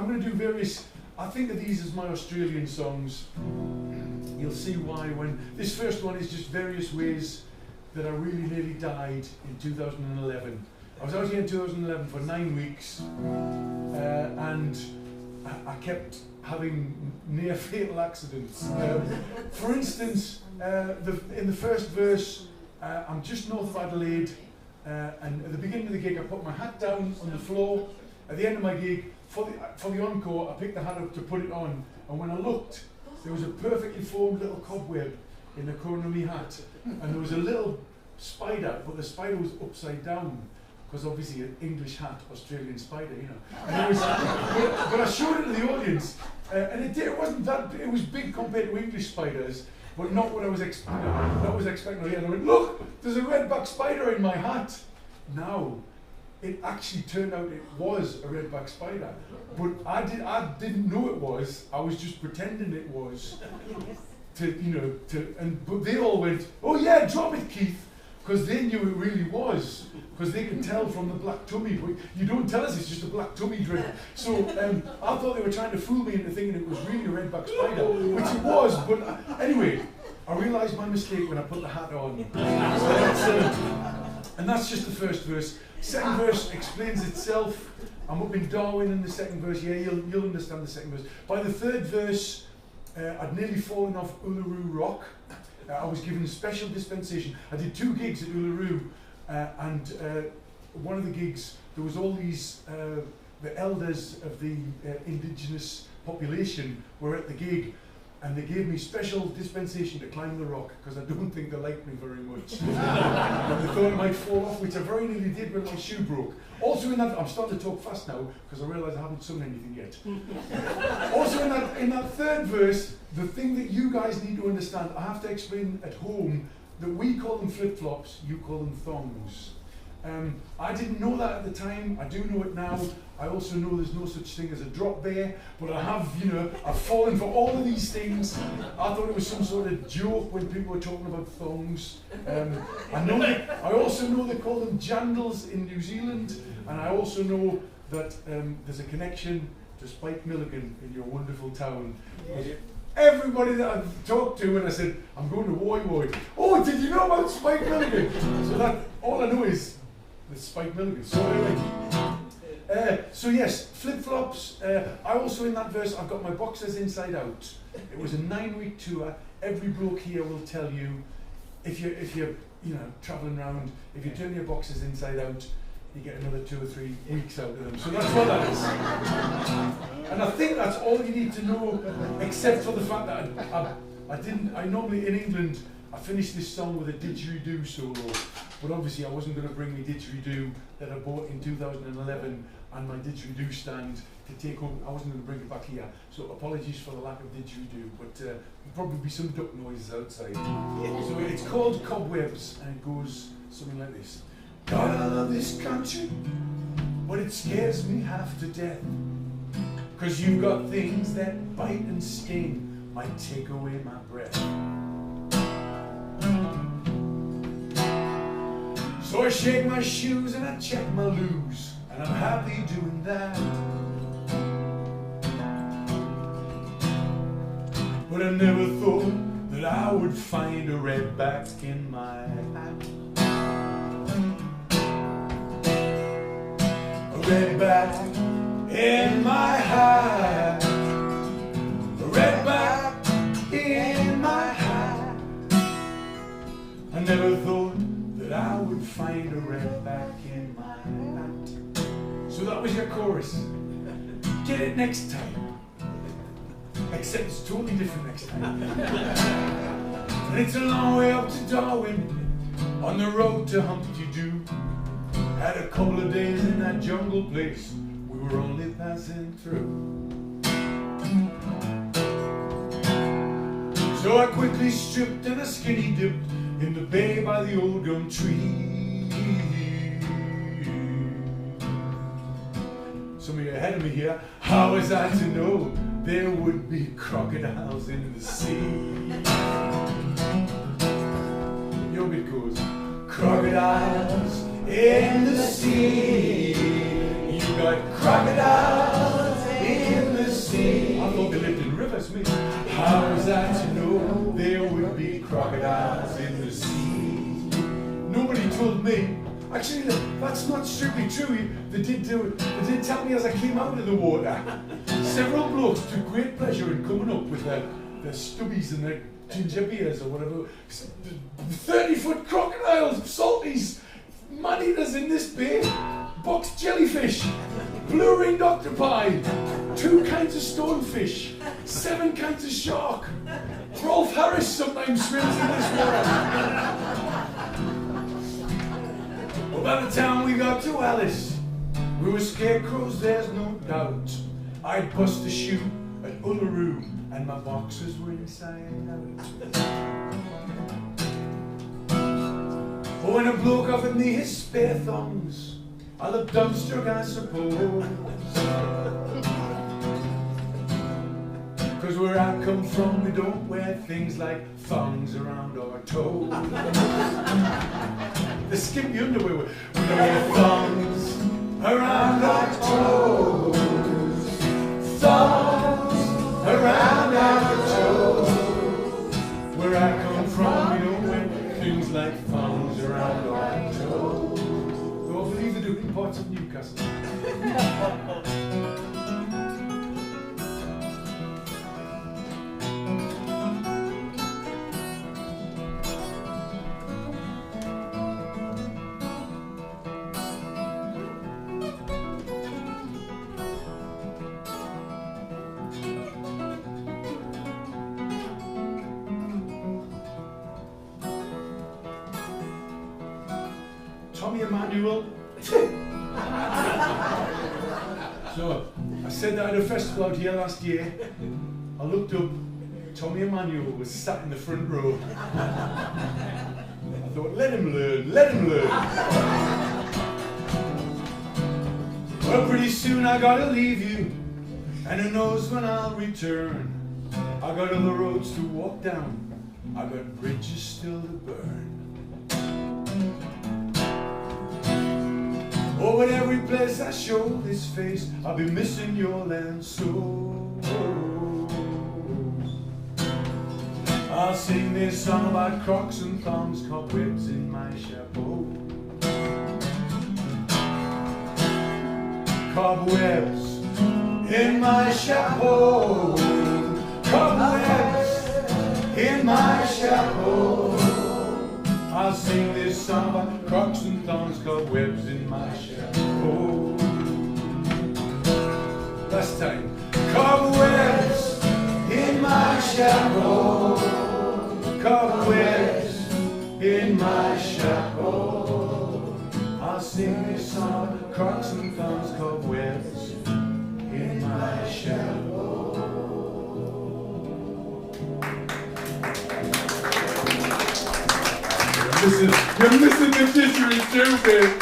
I'm going to do various. I think of these as my Australian songs. You'll see why when this first one is just various ways that I really nearly died in 2011. I was out here in 2011 for 9 weeks, and I kept having near fatal accidents. For instance, in the first verse, I'm just north of Adelaide, and at the beginning of the gig I put my hat down on the floor. At the end of my gig, for the encore, I picked the hat up to put it on, and when I looked, there was a perfectly formed little cobweb in the corner of my hat, and there was a little spider, but the spider was upside down, because obviously an English hat, Australian spider, you know. And it was, but I showed it to the audience, and it wasn't that, it was big compared to English spiders, but not what I was expecting. And I went, look, there's a redback spider in my hat. Now, it actually turned out it was a redback spider, but I didn't know it was. I was just pretending it was. But they all went, oh yeah, drop it, Keith, because they knew it really was, because they could tell from the black tummy. But you don't tell us it's just a black tummy drink. So I thought they were trying to fool me into thinking it was really a redback spider, which it was. But anyway, I realised my mistake when I put the hat on. And that's just the first verse. Second verse explains itself. I'm up in Darwin in the second verse. Yeah, you'll understand the second verse. By the third verse, I'd nearly fallen off Uluru Rock. I was given a special dispensation. I did 2 gigs at Uluru, and one of the gigs, there was all these, the elders of the indigenous population were at the gig, and they gave me special dispensation to climb the rock, because I don't think they liked me very much. And they thought I might fall off, which I very nearly did when my shoe broke. Also in that, I'm starting to talk fast now, because I realise I haven't sung anything yet. Also in that third verse, the thing that you guys need to understand, I have to explain at home that we call them flip-flops, you call them thongs. I didn't know that at the time. I do know it now. I also know there's no such thing as a drop bear, but I have, I've fallen for all of these things. I thought it was some sort of joke when people were talking about thongs. I also know they call them jandals in New Zealand, and I also know that there's a connection to Spike Milligan in your wonderful town. Yeah. Everybody that I've talked to, when I said, I'm going to Woy Woy, oh, did you know about Spike Milligan? So that, all I know is the Spike Milligan. So anyway, so yes, flip-flops. I also, in that verse, I've got my boxers inside out. It was a 9-week tour. Every bloke here will tell you, if you're traveling around, if you turn your boxers inside out, you get another 2 or 3 weeks out of them. So that's what that is. And I think that's all you need to know, except for the fact that I normally, in England, I finished this song with a didgeridoo solo, but obviously I wasn't going to bring my didgeridoo that I bought in 2011 and my didgeridoo stand to take home. I wasn't going to bring it back here, so apologies for the lack of didgeridoo, but there'll probably be some duck noises outside. So it's called Cobwebs, and it goes something like this. God, I love this country, but it scares me half to death, 'cause you've got things that bite and sting, might take away my breath. So I shake my shoes and I check my loos, and I'm happy doing that. But I never thought that I would find a redback in my hat. A redback in my hat. A redback in my hat. I never thought that I would find a redback in my hat. So that was your chorus. Get it next time. Except it's totally different next time. And it's a long way up to Darwin, on the road to Humpty Doo. Had a couple of days in that jungle place, we were only passing through. So I quickly stripped and I skinny dipped in the bay by the old gum tree. Some of you ahead of me here, how was I to know there would be crocodiles in the sea? Your bit goes, crocodiles in the sea. You got crocodiles in me, how was I to know there would be crocodiles in the sea? Nobody told me. Actually, that's not strictly true. They did tell me as I came out of the water. Several blokes took great pleasure in coming up with their stubbies and their ginger beers or whatever. 30-foot crocodiles, salties, man-eaters in this bay, box jellyfish, blue-ringed octopi, 2 kinds of stonefish, 7 kinds of shark. Rolf Harris sometimes swims in this water. Well, by the time we got to Alice, we were scarecrows, there's no doubt. I'd bust a shoe at Uluru, and my boxers were inside out. Oh, when a bloke offered me his spare thongs, I looked dumbstruck, I suppose. 'Cause where I come from, we don't wear things like thongs around our toes. The skimpy underwear, we wear thongs around our toes. Thongs around our toes. Where I come from, we don't wear things like thongs around our toes. Though I believe they do in parts of Newcastle. Tommy Emmanuel. So, I said that at a festival out here last year. I looked up, Tommy Emmanuel was sat in the front row. I thought, let him learn, let him learn. Well, pretty soon I gotta leave you, and who knows when I'll return. I got other roads to walk down, I got bridges still to burn. Oh, at every place I show this face, I'll be missing your land so. I'll sing this song about crocs and thongs, cobwebs in my chapeau. Cobwebs in my chapeau. Cobwebs in my chapeau. I'll sing this song about crocs and thongs, cobwebs in my chapeau. Last time. Cobwebs in my chapeau. Cobwebs in my chapeau. I'll sing this song about crocs and thongs, cobwebs in my chapeau. You're missing the tissue too, babe.